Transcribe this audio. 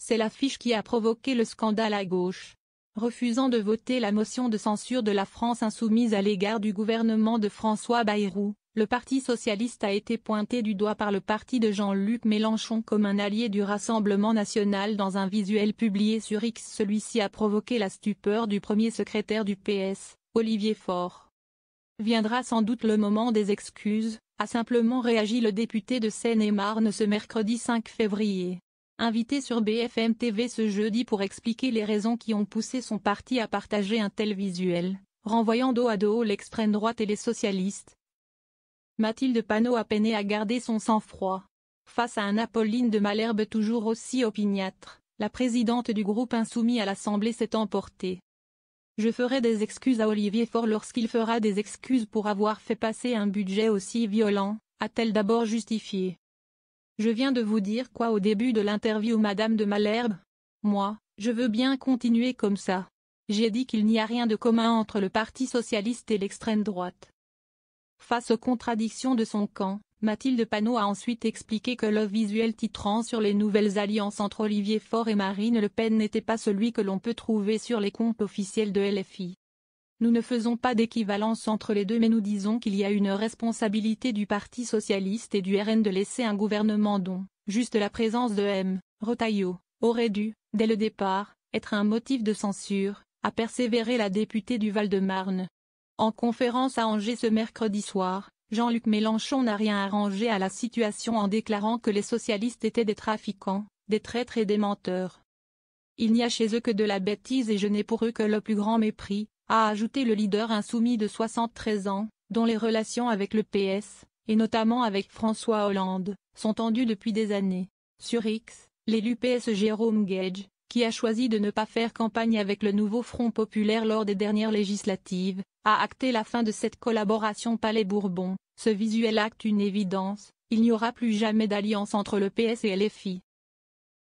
C'est l'affiche qui a provoqué le scandale à gauche. Refusant de voter la motion de censure de la France insoumise à l'égard du gouvernement de François Bayrou, le Parti socialiste a été pointé du doigt par le parti de Jean-Luc Mélenchon comme un allié du Rassemblement national dans un visuel publié sur X. Celui-ci a provoqué la stupeur du premier secrétaire du PS, Olivier Faure. Viendra sans doute le moment des excuses, a simplement réagi le député de Seine-et-Marne ce mercredi 5 février. Invité sur BFM TV ce jeudi pour expliquer les raisons qui ont poussé son parti à partager un tel visuel, renvoyant dos à dos l'extrême droite et les socialistes, Mathilde Panot a peiné à garder son sang-froid. Face à un Apolline de Malherbe toujours aussi opiniâtre, la présidente du groupe insoumis à l'Assemblée s'est emportée. Je ferai des excuses à Olivier Faure lorsqu'il fera des excuses pour avoir fait passer un budget aussi violent, a-t-elle d'abord justifié. Je viens de vous dire quoi au début de l'interview Madame de Malherbe? Moi, je veux bien continuer comme ça. J'ai dit qu'il n'y a rien de commun entre le Parti socialiste et l'extrême droite. Face aux contradictions de son camp, Mathilde Panot a ensuite expliqué que le visuel titrant sur les nouvelles alliances entre Olivier Faure et Marine Le Pen n'était pas celui que l'on peut trouver sur les comptes officiels de LFI. Nous ne faisons pas d'équivalence entre les deux mais nous disons qu'il y a une responsabilité du Parti socialiste et du RN de laisser un gouvernement dont, juste la présence de M. Retailleau, aurait dû, dès le départ, être un motif de censure, a persévéré la députée du Val-de-Marne. En conférence à Angers ce mercredi soir, Jean-Luc Mélenchon n'a rien arrangé à la situation en déclarant que les socialistes étaient des trafiquants, des traîtres et des menteurs. Il n'y a chez eux que de la bêtise et je n'ai pour eux que le plus grand mépris, a ajouté le leader insoumis de 73 ans, dont les relations avec le PS, et notamment avec François Hollande, sont tendues depuis des années. Sur X, l'élu PS Jérôme Gage, qui a choisi de ne pas faire campagne avec le nouveau Front populaire lors des dernières législatives, a acté la fin de cette collaboration Palais-Bourbon. Ce visuel acte une évidence, il n'y aura plus jamais d'alliance entre le PS et LFI.